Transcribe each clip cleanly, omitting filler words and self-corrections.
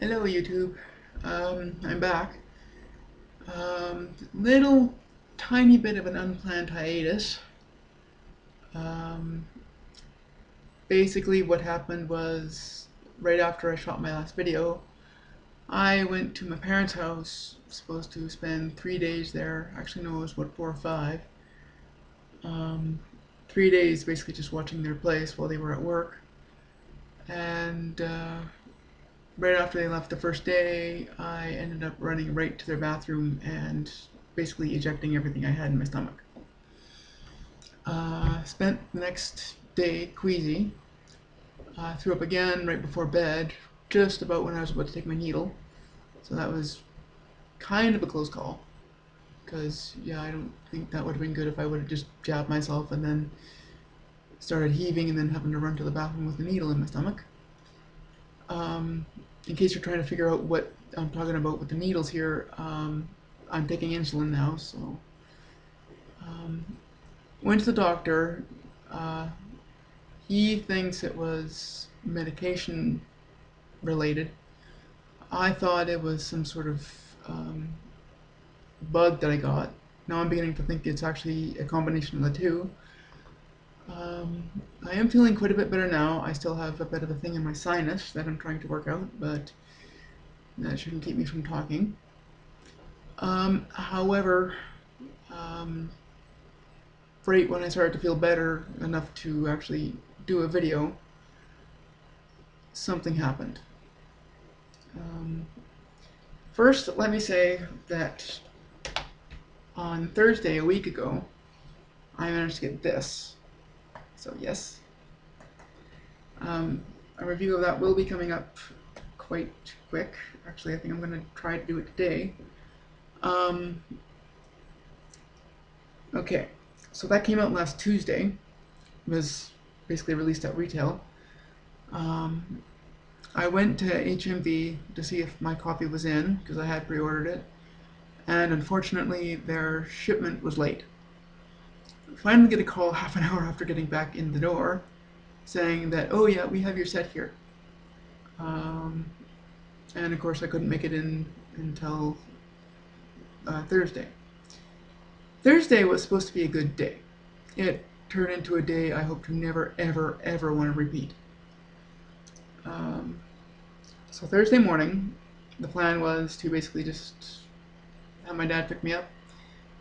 Hello YouTube. I'm back. Little tiny bit of an unplanned hiatus. Um, Basically what happened was right after I shot my last video, I went to my parents' house, supposed to spend 3 days there. Actually no, it was what, 4 or 5. 3 days basically just watching their place while they were at work. And right after they left the first day, I ended up running right to their bathroom and basically ejecting everything I had in my stomach. Spent the next day queasy. Threw up again right before bed, just about when I was about to take my needle. So that was kind of a close call. Because, yeah, I don't think that would have been good if I would have just jabbed myself and then started heaving and then having to run to the bathroom with a needle in my stomach. In case you're trying to figure out what I'm talking about with the needles here, I'm taking insulin now, so went to the doctor. Uh, he thinks it was medication related. I thought it was some sort of bug that I got. Now I'm beginning to think it's actually a combination of the two. I am feeling quite a bit better now. I still have a bit of a thing in my sinus that I'm trying to work out, but that shouldn't keep me from talking. However, right when I started to feel better enough to actually do a video, something happened. First, let me say that on Thursday, a week ago, I managed to get this. So yes, a review of that will be coming up quite quick. Actually, I think I'm going to try to do it today. Okay, so that came out last Tuesday. It was basically released at retail. I went to HMV to see if my copy was in, because I had pre-ordered it, and unfortunately their shipment was late. I finally get a call half an hour after getting back in the door saying that, oh yeah, we have your set here. And of course I couldn't make it in until Thursday. Thursday was supposed to be a good day. It turned into a day I hope to never, ever, ever want to repeat. So Thursday morning, the plan was to basically just have my dad pick me up,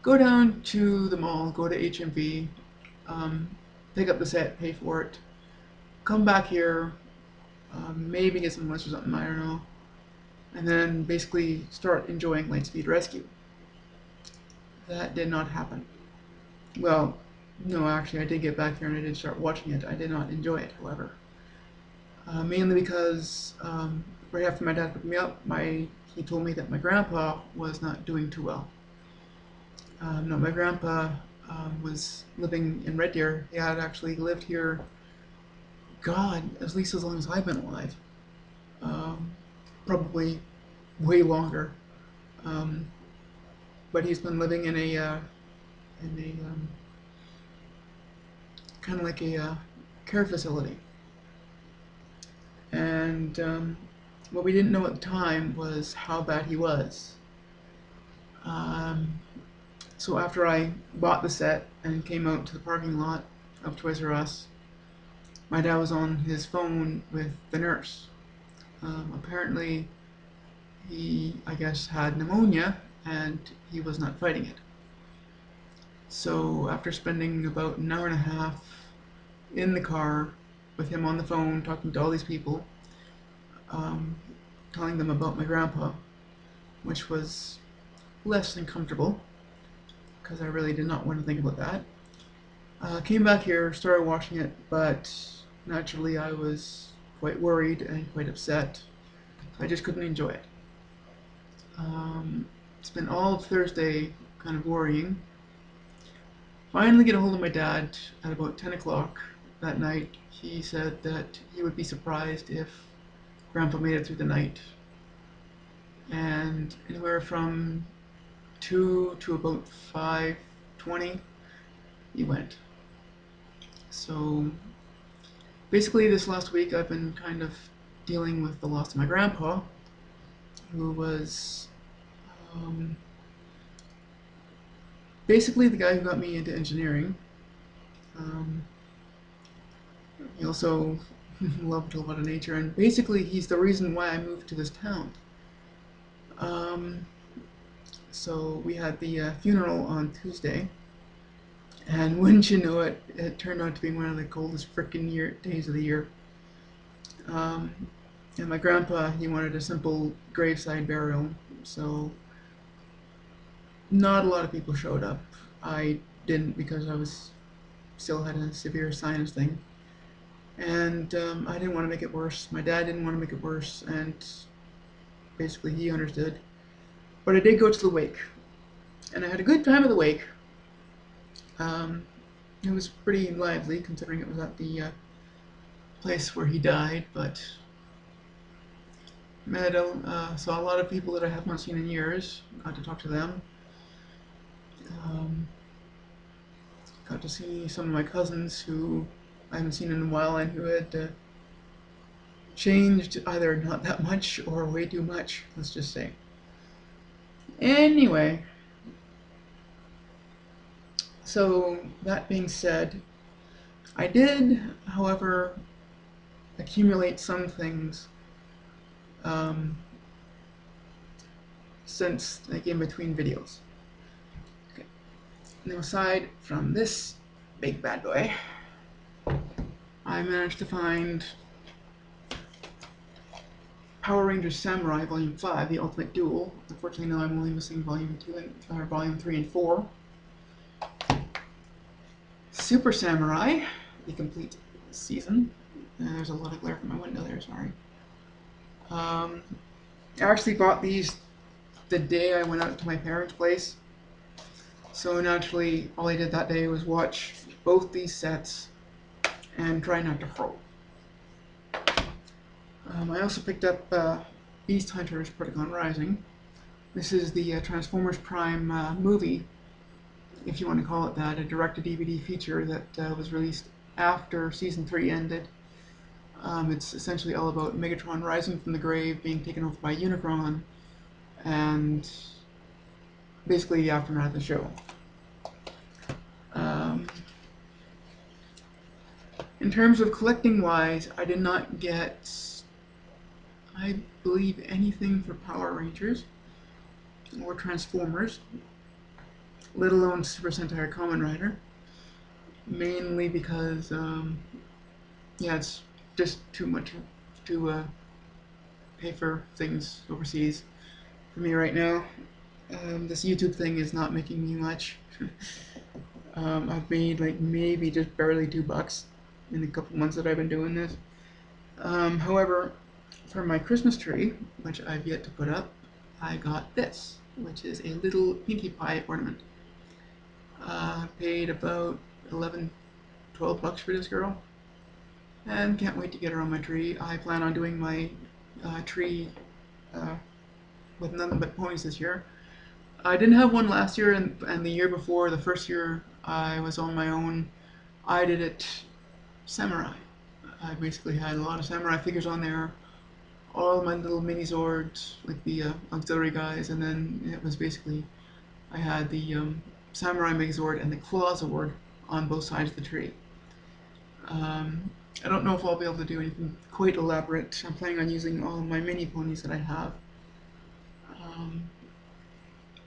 go down to the mall, go to HMV, pick up the set, pay for it, come back here, maybe get some lunch or something, I don't know, and then basically start enjoying Lightspeed Rescue. That did not happen. Well, no, actually I did get back here and I did start watching it. I did not enjoy it, however. Mainly because right after my dad picked me up, he told me that my grandpa was not doing too well. No, my grandpa was living in Red Deer. He had actually lived here, God, at least as long as I've been alive. Probably way longer. But he's been living in a kind of like a care facility. And what we didn't know at the time was how bad he was. So after I bought the set and came out to the parking lot of Toys R Us, my dad was on his phone with the nurse. Apparently he, I guess, had pneumonia and he was not fighting it. So after spending about an hour and a half in the car with him on the phone talking to all these people, telling them about my grandpa, which was less than comfortable because I really did not want to think about that. Came back here, started watching it, but naturally I was quite worried and quite upset. I just couldn't enjoy it. Spent all of Thursday kind of worrying. Finally get a hold of my dad at about 10 o'clock that night. He said that he would be surprised if Grandpa made it through the night. And anywhere from 2 to about 5:20, he went. So basically this last week I've been kind of dealing with the loss of my grandpa, who was um, basically the guy who got me into engineering. Um, he also loved a lot of nature, and basically he's the reason why I moved to this town. Um, so we had the funeral on Tuesday, and wouldn't you know it, it turned out to be one of the coldest frickin' days of the year. Um, and my grandpa, he wanted a simple graveside burial, so not a lot of people showed up. I didn't because I was still had a severe sinus thing, and I didn't want to make it worse. My dad didn't want to make it worse, and basically he understood. But I did go to the wake, and I had a good time at the wake. Um, it was pretty lively considering it was at the place where he died, but saw a lot of people that I have not seen in years. Got to talk to them. Um, got to see some of my cousins who I haven't seen in a while and who had changed either not that much or way too much, let's just say. Anyway, so that being said, I did, however, accumulate some things um, since like in between videos. Okay. Now aside from this big bad boy, I managed to find Power Rangers Samurai Volume 5, The Ultimate Duel. Unfortunately now I'm only missing Volume 2 and Volume 3 and 4. Super Samurai, the complete season. There's a lot of glare from my window there, sorry. I actually bought these the day I went out to my parents' place. So naturally, all I did that day was watch both these sets and try not to hurl. I also picked up Beast Hunters Predacon Rising. This is the Transformers Prime movie, if you want to call it that, a direct-to-DVD feature that was released after Season 3 ended. It's essentially all about Megatron rising from the grave, being taken over by Unicron, and basically the aftermath of the show. In terms of collecting-wise, I did not get, I believe, anything for Power Rangers or Transformers, let alone Super Sentai or Kamen Rider, mainly because, yeah, it's just too much to pay for things overseas for me right now. This YouTube thing is not making me much. I've made like maybe just barely $2 in the couple months that I've been doing this. However, for my Christmas tree, which I've yet to put up, I got this, which is a little Pinkie Pie ornament. Paid about $11-12 for this girl, and can't wait to get her on my tree. I plan on doing my tree with nothing but ponies this year. I didn't have one last year, and the year before, the first year I was on my own, I did it samurai. I basically had a lot of samurai figures on there, all my little mini Zords, like the auxiliary guys, and then it was basically, I had the Samurai Megazord and the Clawzord on both sides of the tree. I don't know if I'll be able to do anything quite elaborate. I'm planning on using all my mini ponies that I have.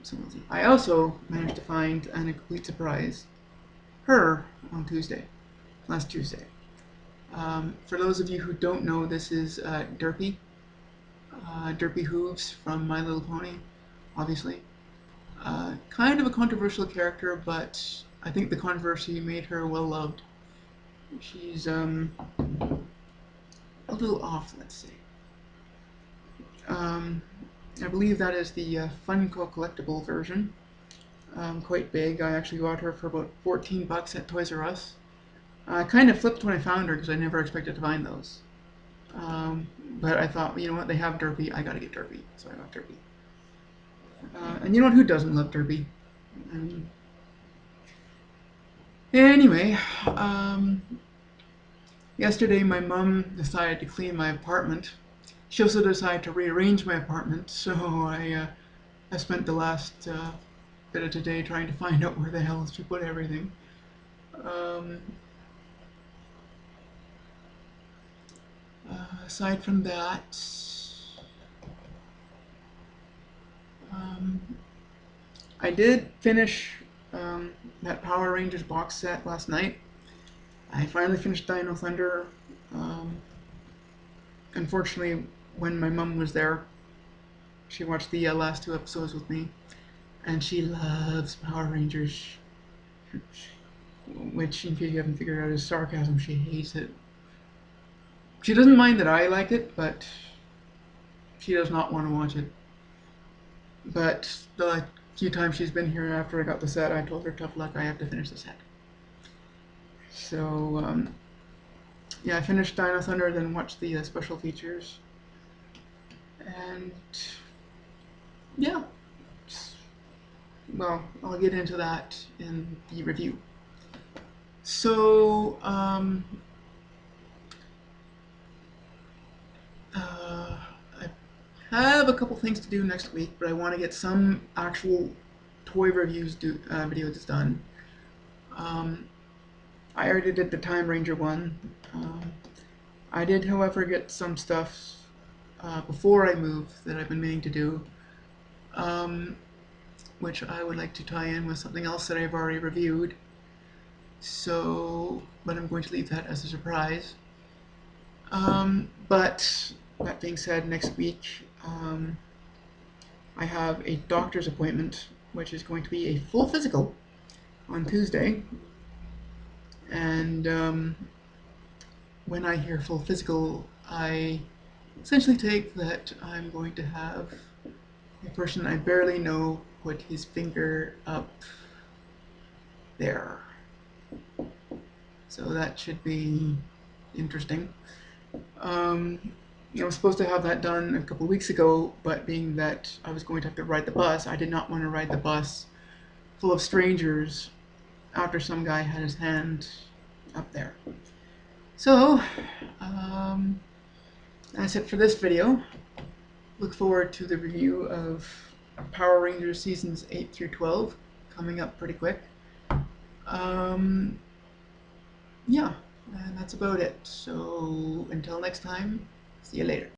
So I also managed to find, and a complete surprise, her on last Tuesday. For those of you who don't know, this is Derpy. Derpy Hooves from My Little Pony, obviously. Kind of a controversial character, but I think the controversy made her well loved. She's a little off, let's say. I believe that is the Funko collectible version. Quite big. I actually got her for about $14 at Toys R Us. I kind of flipped when I found her because I never expected to find those. But I thought, you know what, they have Derpy, I gotta get Derpy, so I got Derpy. And you know what, who doesn't love Derpy? I mean, anyway, yesterday my mom decided to clean my apartment. she also decided to rearrange my apartment, so I spent the last bit of today trying to find out where the hell she put everything. Um, Aside from that, um, I did finish that Power Rangers box set last night. I finally finished Dino Thunder. Um, Unfortunately, when my mom was there, she watched the last two episodes with me, and she loves Power Rangers. Which, in case you haven't figured out, is sarcasm. She hates it. She doesn't mind that I like it, but she does not want to watch it. But the few times she's been here after I got the set, I told her, tough luck, I have to finish the set. So, yeah, I finished Dino Thunder, then watched the special features. And, yeah. Well, I'll get into that in the review. So, I have a couple things to do next week, but I want to get some actual toy reviews videos done. I already did the Time Ranger one. I did, however, get some stuff before I moved that I've been meaning to do, which I would like to tie in with something else that I've already reviewed. So, but I'm going to leave that as a surprise. But that being said, next week I have a doctor's appointment, which is going to be a full physical on Tuesday. And when I hear full physical, I essentially take that I'm going to have a person I barely know put his finger up there. So that should be interesting. I was supposed to have that done a couple weeks ago, but being that I was going to have to ride the bus, I did not want to ride the bus full of strangers after some guy had his hand up there. So, that's it for this video. Look forward to the review of Power Rangers Seasons 8 through 12, coming up pretty quick. Yeah, and that's about it. So, until next time, see you later.